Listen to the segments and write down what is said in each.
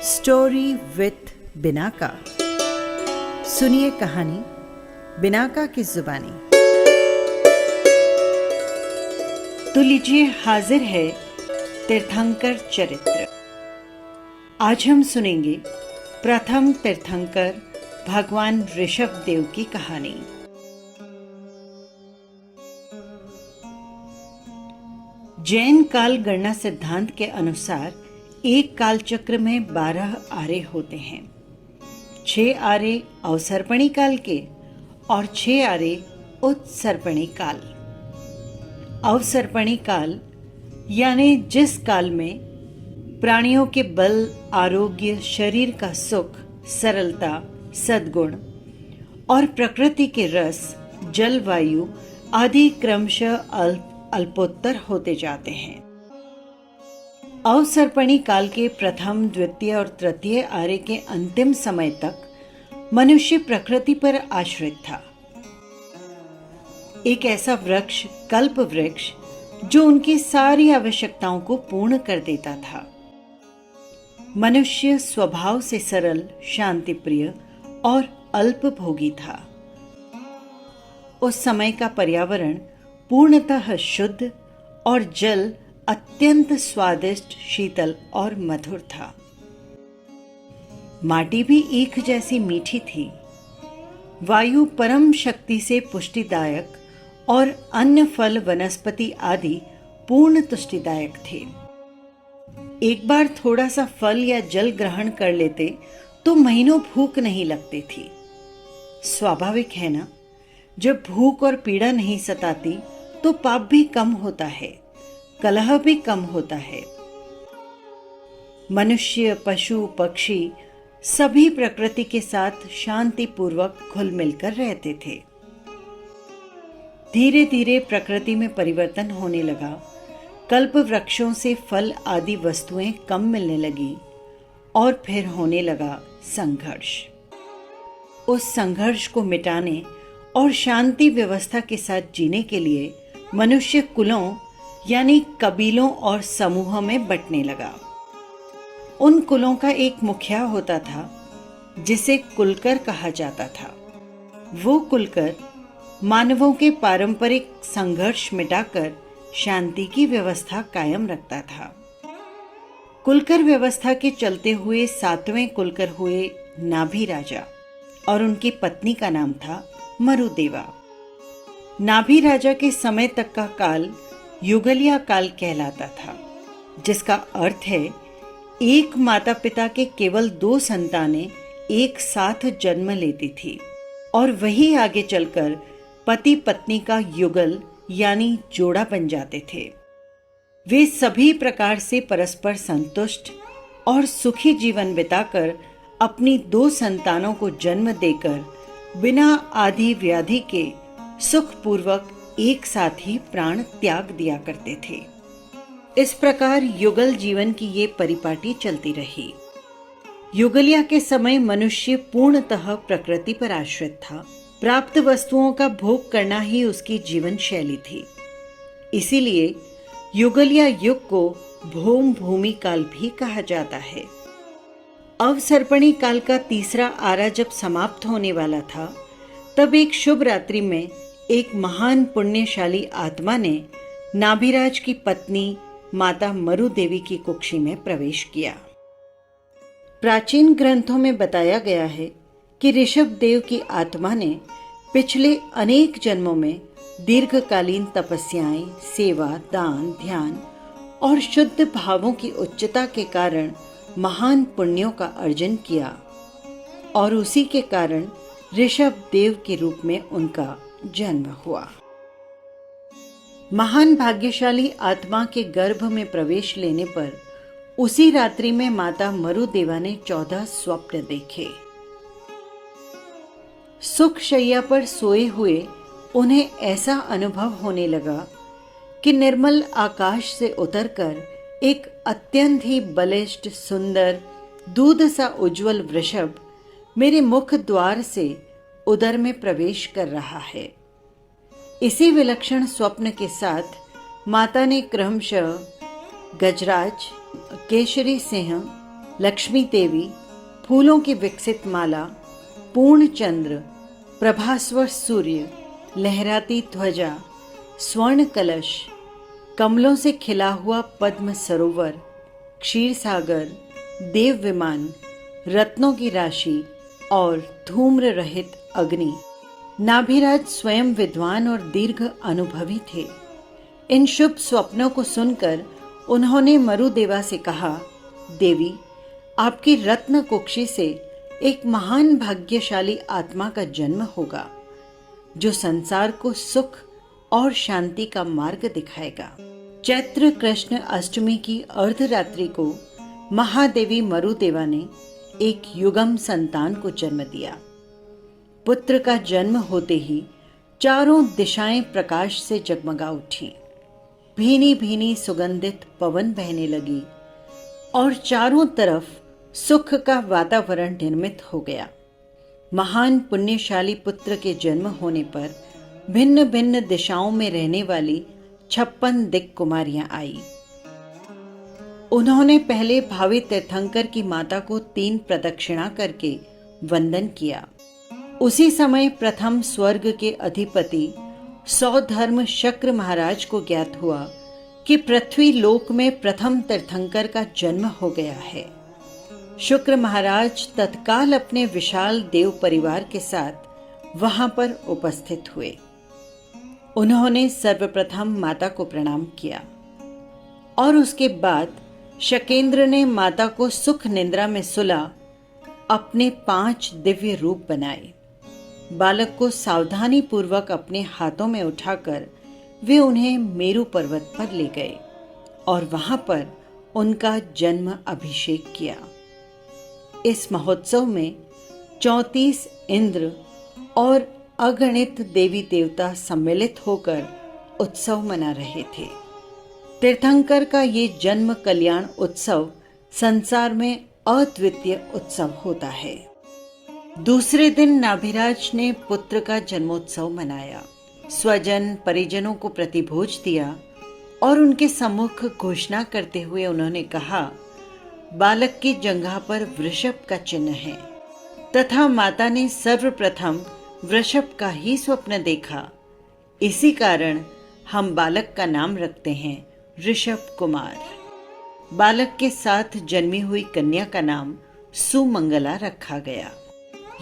Story with Binaca. सुनिए कहानी Binaca की जुबानी। तो लीजिए, हाजिर है तीर्थंकर चरित्र। आज हम सुनेंगे प्रथम तीर्थंकर भगवान ऋषभ देव की कहानी। जैन काल गणना सिद्धांत के अनुसार एक कालचक्र में 12 आरे होते हैं। 6 आरे अवसर्पणी काल के और 6 आरे उत्सर्पणी काल। अवसर्पणी काल यानी जिस काल में प्राणियों के बल, आरोग्य, शरीर का सुख, सरलता, सद्गुण और प्रकृति के रस, जलवायु आदि क्रमशः अल्पोत्तर होते जाते हैं। अवसर्पणी काल के प्रथम, द्वितीय और तृतीय आरे के अंतिम समय तक मनुष्य प्रकृति पर आश्रित था। एक ऐसा वृक्ष, कल्प वृक्ष, जो उनकी सारी आवश्यकताओं को पूर्ण कर देता था। मनुष्य स्वभाव से सरल, शांतिप्रिय और अल्पभोगी था। उस समय का पर्यावरण पूर्णतः शुद्ध और जल अत्यंत स्वादिष्ट, शीतल और मधुर था। माटी भी एक जैसी मीठी थी। वायु परम शक्ति से पुष्टिदायक और अन्न, फल, वनस्पति आदि पूर्ण तुष्टिदायक थे। एक बार थोड़ा सा फल या जल ग्रहण कर लेते तो महीनों भूख नहीं लगती थी। स्वाभाविक है ना, जब भूख और पीड़ा नहीं सताती तो पाप भी कम होता है, कलह भी कम होता है। मनुष्य, पशु, पक्षी सभी प्रकृति के साथ शांतिपूर्वक घुल मिलकर रहते थे। धीरे धीरे प्रकृति में परिवर्तन होने लगा। कल्प वृक्षों से फल आदि वस्तुएं कम मिलने लगी और फिर होने लगा संघर्ष। उस संघर्ष को मिटाने और शांति व्यवस्था के साथ जीने के लिए मनुष्य कुलों यानी कबीलों और समूहों में बंटने लगा। उन कुलों का एक मुखिया होता था जिसे कुलकर कहा जाता था। वो कुलकर मानवों के पारंपरिक संघर्ष मिटाकर शांति की व्यवस्था कायम रखता था। कुलकर व्यवस्था के चलते हुए 7वें कुलकर हुए नाभि राजा और उनकी पत्नी का नाम था मरुदेवा। नाभि राजा के समय तक का काल युगलिया काल कहलाता था, जिसका अर्थ है एक माता पिता के केवल 2 संतानें एक साथ जन्म लेती थी और वही आगे चलकर पति पत्नी का युगल यानी जोड़ा बन जाते थे। वे सभी प्रकार से परस्पर संतुष्ट और सुखी जीवन बिताकर अपनी 2 संतानों को जन्म देकर बिना आदि व्याधि के सुखपूर्वक एक साथ ही प्राण त्याग दिया करते थे। इस प्रकार युगल जीवन की ये परिपाटी चलती रही। युगलिया के समय मनुष्य पूर्णतः प्रकृति पर आश्रित था। प्राप्त वस्तुओं का भोग करना ही उसकी जीवन शैली थी। इसीलिए युगलिया युग को भौम भूमि काल भी कहा जाता है। अवसर्पणी काल का तीसरा आरा जब समाप्त होने वाला था, तब एक शुभ रात्रि में एक महान पुण्यशाली आत्मा ने नाभिराज की पत्नी माता मरु देवी की कुक्षी में प्रवेश किया। प्राचीन ग्रंथों में बताया गया है कि ऋषभ देव की आत्मा ने पिछले अनेक जन्मों में दीर्घकालीन तपस्याएं, सेवा, दान, ध्यान और शुद्ध भावों की उच्चता के कारण महान पुण्यों का अर्जन किया और उसी के कारण ऋषभ देव के रूप में उनका जन्म हुआ। महान भाग्यशाली आत्मा के गर्भ में प्रवेश लेने पर उसी रात्रि में माता मरुदेवा ने 14 स्वप्न देखे। सुख शैया पर सोए हुए उन्हें ऐसा अनुभव होने लगा कि निर्मल आकाश से उतरकर एक अत्यंत ही बलिष्ठ, सुंदर, दूध सा उज्जवल वृषभ मेरे मुख द्वार से उदर में प्रवेश कर रहा है। इसी विलक्षण स्वप्न के साथ माता ने क्रमशः गजराज, केशरी सिंह लक्ष्मी देवी, फूलों की विकसित माला, पूर्ण चंद्र, प्रभास्वर सूर्य, लहराती ध्वजा, स्वर्ण कलश, कमलों से खिला हुआ पद्म सरोवर, क्षीर सागर, देव विमान, रत्नों की राशि और धूम्र रहित अग्नि। नाभिराज स्वयं विद्वान और दीर्घ अनुभवी थे। इन शुभ स्वप्नों को सुनकर उन्होंने मरुदेवा से कहा, देवी, आपकी रत्न कुक्षी से एक महान भाग्यशाली आत्मा का जन्म होगा, जो संसार को सुख और शांति का मार्ग दिखाएगा। चैत्र कृष्ण अष्टमी की अर्धरात्रि को महादेवी मरुदेवा ने एक युगम संतान को जन्म दिया। पुत्र का जन्म होते ही चारों दिशाएं प्रकाश से जगमगा उठी। भीनी भीनी सुगंधित पवन बहने लगी और चारों तरफ सुख का वातावरण निर्मित हो गया। महान पुण्यशाली पुत्र के जन्म होने पर भिन्न भिन्न दिशाओं में रहने वाली 56 दिक् कुमारियां आई। उन्होंने पहले भावी तीर्थंकर की माता को 3 प्रदक्षिणा करके वंदन किया। उसी समय प्रथम स्वर्ग के अधिपति सौधर्म शक्र महाराज को ज्ञात हुआ कि पृथ्वी लोक में प्रथम तीर्थंकर का जन्म हो गया है। शुक्र महाराज तत्काल अपने विशाल देव परिवार के साथ वहां पर उपस्थित हुए। उन्होंने सर्वप्रथम माता को प्रणाम किया और उसके बाद शकेंद्र ने माता को सुख निद्रा में सुला अपने 5 दिव्य रूप बनाए। बालक को सावधानी पूर्वक अपने हाथों में उठाकर वे उन्हें मेरु पर्वत पर ले गए और वहां पर उनका जन्म अभिषेक किया। इस महोत्सव में 34 इंद्र और अगणित देवी देवता सम्मिलित होकर उत्सव मना रहे थे। तीर्थंकर का ये जन्म कल्याण उत्सव संसार में अद्वितीय उत्सव होता है। दूसरे दिन नाभिराज ने पुत्र का जन्मोत्सव मनाया। स्वजन परिजनों को प्रतिभोज दिया और उनके सम्मुख घोषणा करते हुए उन्होंने कहा, बालक की जंघा पर वृषभ का चिन्ह है तथा माता ने सर्वप्रथम वृषभ का ही स्वप्न देखा। इसी कारण हम बालक का नाम रखते हैं ऋषभ कुमार। बालक के साथ जन्मी हुई कन्या का नाम सुमंगला रखा गया।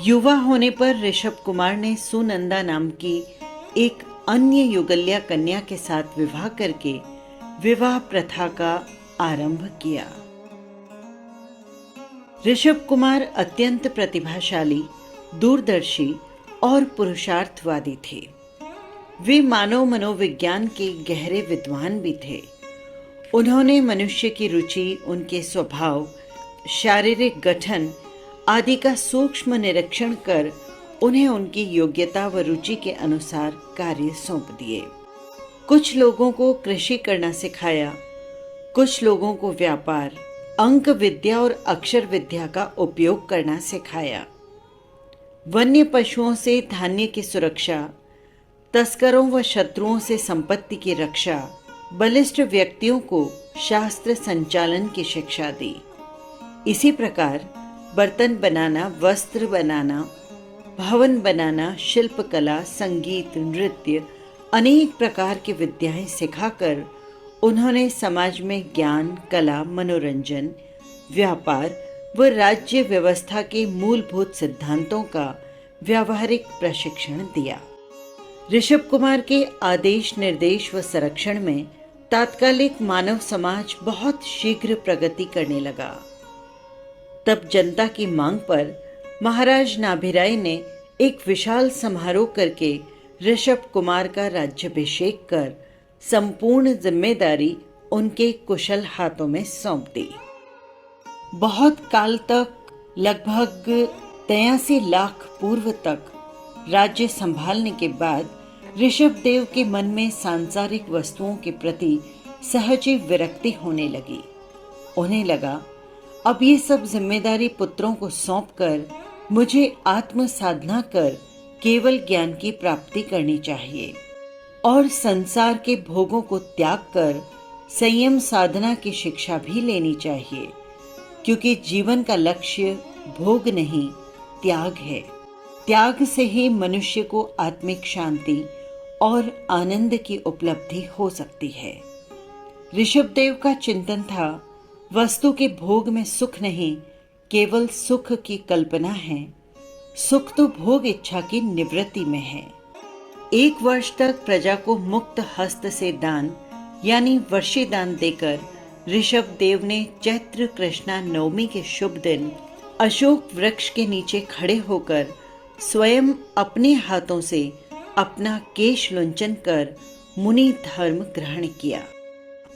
युवा होने पर ऋषभ कुमार ने सुनंदा नाम की एक अन्य युगल्या कन्या के साथ विवाह करके विवाह प्रथा का आरंभ किया। ऋषभ कुमार अत्यंत प्रतिभाशाली, दूरदर्शी और पुरुषार्थवादी थे। वे मानव मनोविज्ञान के गहरे विद्वान भी थे। उन्होंने मनुष्य की रुचि, उनके स्वभाव, शारीरिक गठन आदि का सूक्ष्म निरीक्षण कर उन्हें उनकी योग्यता व रुचि के अनुसार कार्य सौंप दिए। कुछ लोगों को कृषि करना सिखाया, कुछ लोगों को व्यापार, अंक विद्या और अक्षर विद्या का उपयोग करना सिखाया। वन्य पशुओं से धान्य की सुरक्षा, तस्करों व शत्रुओं से संपत्ति की रक्षा, बलिष्ठ व्यक्तियों को शास्त्र संचालन की शिक्षा दी। इसी प्रकार बर्तन बनाना, वस्त्र बनाना, भवन बनाना, शिल्पकला, संगीत, नृत्य, अनेक प्रकार की विद्याएं सिखाकर उन्होंने समाज में ज्ञान, कला, मनोरंजन, व्यापार व राज्य व्यवस्था के मूलभूत सिद्धांतों का व्यावहारिक प्रशिक्षण दिया। ऋषभ कुमार के आदेश, निर्देश व संरक्षण में तात्कालिक मानव समाज बहुत शीघ्र प्रगति करने लगा। तब जनता की मांग पर महाराज नाभिराय ने एक विशाल समारोह करके ऋषभ कुमार का राज्याभिषेक कर संपूर्ण जिम्मेदारी उनके कुशल हाथों में सौंप दी। बहुत काल तक, लगभग 83 लाख पूर्व तक राज्य संभालने के बाद ऋषभ देव के मन में सांसारिक वस्तुओं के प्रति सहज ही विरक्ति होने लगी। उन्हें लगा, अब ये सब जिम्मेदारी पुत्रों को सौंपकर मुझे आत्म साधना कर केवल ज्ञान की प्राप्ति करनी चाहिए और संसार के भोगों को त्याग कर संयम साधना की शिक्षा भी लेनी चाहिए। क्योंकि जीवन का लक्ष्य भोग नहीं, त्याग है। त्याग से ही मनुष्य को आत्मिक शांति और आनंद की उपलब्धि हो सकती है। ऋषभदेव का चिंतन था, वस्तु के भोग में सुख नहीं, केवल सुख की कल्पना है। सुख तो भोग इच्छा की निवृत्ति में है। 1 वर्ष तक प्रजा को मुक्त हस्त से दान यानी वर्षी दान देकर ऋषभदेव ने चैत्र कृष्णा नवमी के शुभ दिन अशोक वृक्ष के नीचे खड़े होकर स्वयं अपने हाथों से अपना केश लुंचन कर मुनि धर्म ग्रहण किया।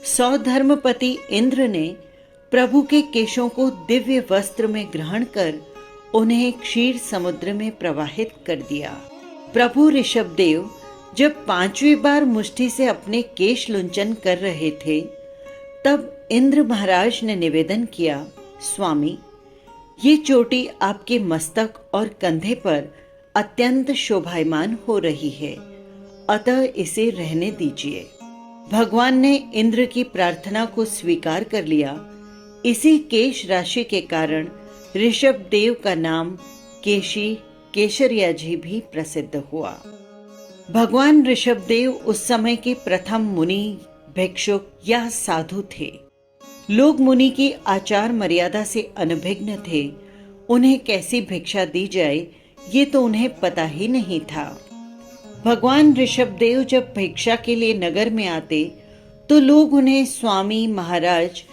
सौधर्मपति इंद्र ने प्रभु के केशों को दिव्य वस्त्र में ग्रहण कर उन्हें क्षीर समुद्र में प्रवाहित कर दिया। प्रभु ऋषभदेव जब 5वीं बार मुष्टि से अपने केश लुंचन कर रहे थे, तब इंद्र महाराज ने निवेदन किया, स्वामी, ये चोटी आपके मस्तक और कंधे पर अत्यंत शोभायमान हो रही है, अतः इसे रहने दीजिए। भगवान ने इंद्र की प्रार्थना को स्वीकार कर लिया। इसी केश राशि के कारण ऋषभदेव का नाम केशी केशरियाजी भी प्रसिद्ध हुआ। भगवान ऋषभदेव उस समय के प्रथम मुनि, भिक्षुक या साधु थे। लोग मुनि की आचार मर्यादा से अनभिज्ञ थे। उन्हें कैसी भिक्षा दी जाए ये तो उन्हें पता ही नहीं था। भगवान ऋषभदेव जब भिक्षा के लिए नगर में आते तो लोग उन्हें स्वामी, महाराज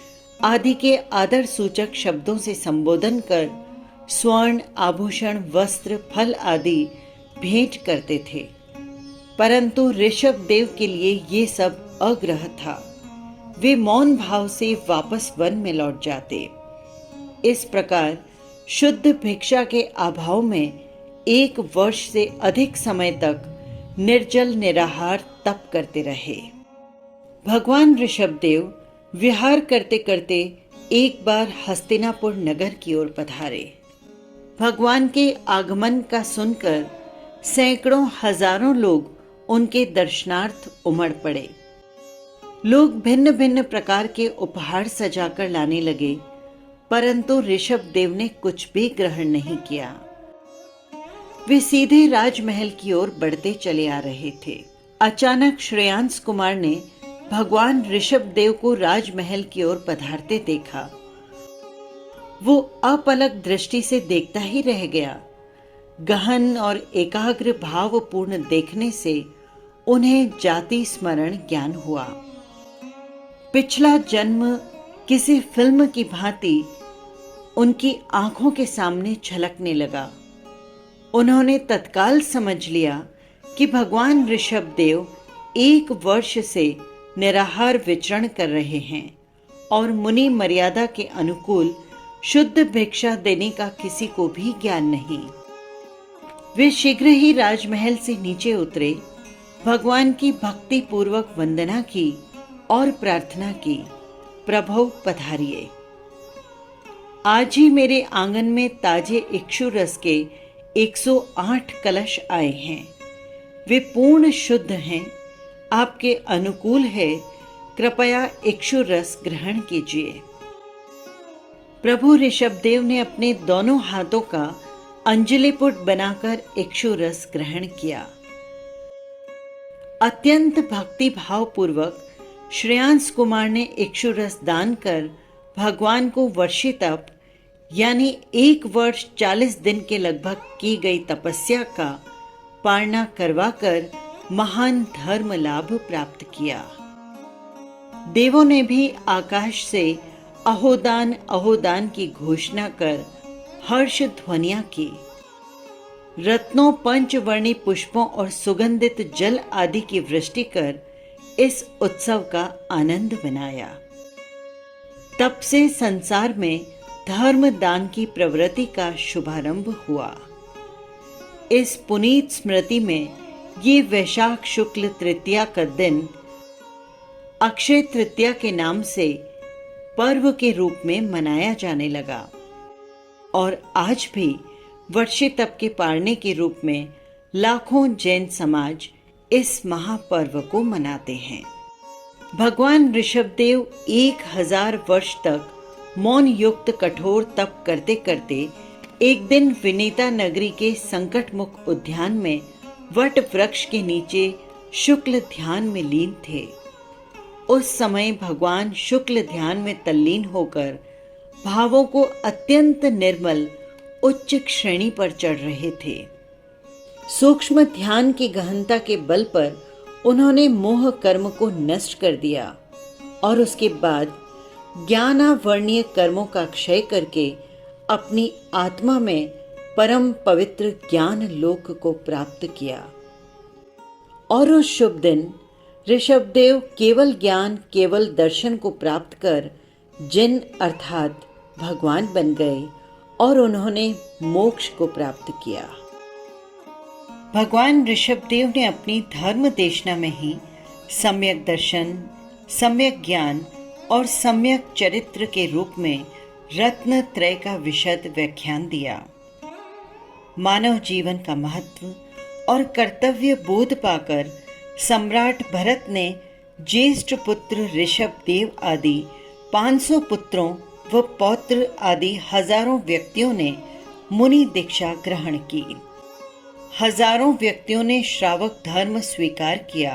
आदि के आदर सूचक शब्दों से संबोधन कर स्वर्ण, आभूषण, वस्त्र, फल आदि भेंट करते थे। परंतु ऋषभदेव के लिए ये सब अग्रह था। वे मौन भाव से वापस वन में लौट जाते। इस प्रकार शुद्ध भिक्षा के अभाव में 1 वर्ष से अधिक समय तक निर्जल निराहार तप करते रहे। भगवान ऋषभदेव विहार करते करते एक बार हस्तिनापुर नगर की ओर पधारे। भगवान के आगमन का सुनकर सैकड़ों हजारों लोग उनके दर्शनार्थ उमड़ पड़े। लोग भिन्न भिन्न प्रकार के उपहार सजाकर लाने लगे, परंतु ऋषभदेव ने कुछ भी ग्रहण नहीं किया। वे सीधे राजमहल की ओर बढ़ते चले आ रहे थे। अचानक श्रेयांस कुमार ने भगवान ऋषभदेव को राजमहल की ओर पधारते देखा। वो अपलक दृष्टि से देखता ही रह गया। गहन और एकाग्र भावपूर्ण देखने से उन्हें जाति स्मरण ज्ञान हुआ। पिछला जन्म किसी फिल्म की भांति उनकी आंखों के सामने झलकने लगा। उन्होंने तत्काल समझ लिया कि भगवान ऋषभदेव 1 वर्ष से निराहार विचरण कर रहे हैं और मुनि मर्यादा के अनुकूल शुद्ध भिक्षा देने का किसी को भी ज्ञान नहीं। वे शीघ्र ही राजमहल से नीचे उतरे, भगवान की भक्ति पूर्वक वंदना की और प्रार्थना की, प्रभु पधारिए। आज ही मेरे आंगन में ताजे इक्षु रस के 108 कलश आए हैं। वे पूर्ण शुद्ध हैं, आपके अनुकूल है, कृपया इक्षु रस ग्रहण कीजिए। प्रभु ऋषभदेव ने अपने दोनों हाथों का अंजलिपुट बनाकर इक्षु रस ग्रहण किया। अत्यंत भक्ति भाव पूर्वक श्रेयांस कुमार ने इक्षु रस दान कर भगवान को वर्षी तप यानी 1 वर्ष 40 दिन के लगभग की गई तपस्या का पालना करवाकर महान धर्म लाभ प्राप्त किया। देवों ने भी आकाश से अहोदान अहोदान की घोषणा कर हर्ष ध्वनियां की। रत्नों, पंचवर्णी पुष्पों और सुगंधित जल आदि की वृष्टि कर इस उत्सव का आनंद मनाया। तब से संसार में धर्म दान की प्रवृत्ति का शुभारंभ हुआ। इस पुनीत स्मृति में ये वैशाख शुक्ल तृतीया का दिन अक्षय तृतीया के नाम से पर्व के रूप में मनाया जाने लगा और आज भी वर्षी तप के पारने के रूप में लाखों जैन समाज इस महापर्व को मनाते हैं। भगवान ऋषभदेव 1000 वर्ष तक मौन युक्त कठोर तप करते करते एक दिन विनीता नगरी के संकटमुख उद्यान में वट वृक्ष के नीचे शुक्ल ध्यान में लीन थे। उस समय भगवान शुक्ल ध्यान में तल्लीन होकर भावों को अत्यंत निर्मल उच्च श्रेणी पर चढ़ रहे थे। सूक्ष्म ध्यान की गहनता के बल पर उन्होंने मोह कर्म को नष्ट कर दिया और उसके बाद ज्ञानावर्णीय कर्मों का क्षय करके अपनी आत्मा में परम पवित्र ज्ञान लोक को प्राप्त किया। और उस शुभ दिन ऋषभदेव केवल ज्ञान केवल दर्शन को प्राप्त कर जिन अर्थात भगवान बन गए और उन्होंने मोक्ष को प्राप्त किया। भगवान ऋषभदेव ने अपनी धर्म देशना में ही सम्यक दर्शन, सम्यक ज्ञान और सम्यक चरित्र के रूप में रत्न त्रय का विशद व्याख्यान दिया। मानव जीवन का महत्व और कर्तव्य बोध पाकर सम्राट भरत ने ज्येष्ठ पुत्र ऋषभदेव आदि 500 पुत्रों व पौत्र आदि हजारों व्यक्तियों ने मुनि दीक्षा ग्रहण की। हजारों व्यक्तियों ने श्रावक धर्म स्वीकार किया।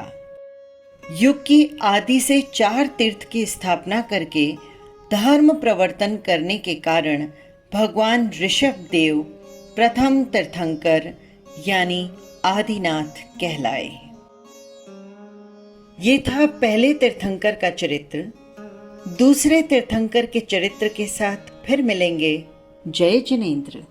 युग की आदि से 4 तीर्थ की स्थापना करके धर्म प्रवर्तन करने के कारण भगवान ऋषभदेव प्रथम तीर्थंकर यानी आदिनाथ कहलाए। ये था पहले तीर्थंकर का चरित्र। दूसरे तीर्थंकर के चरित्र के साथ फिर मिलेंगे। जय जिनेंद्र।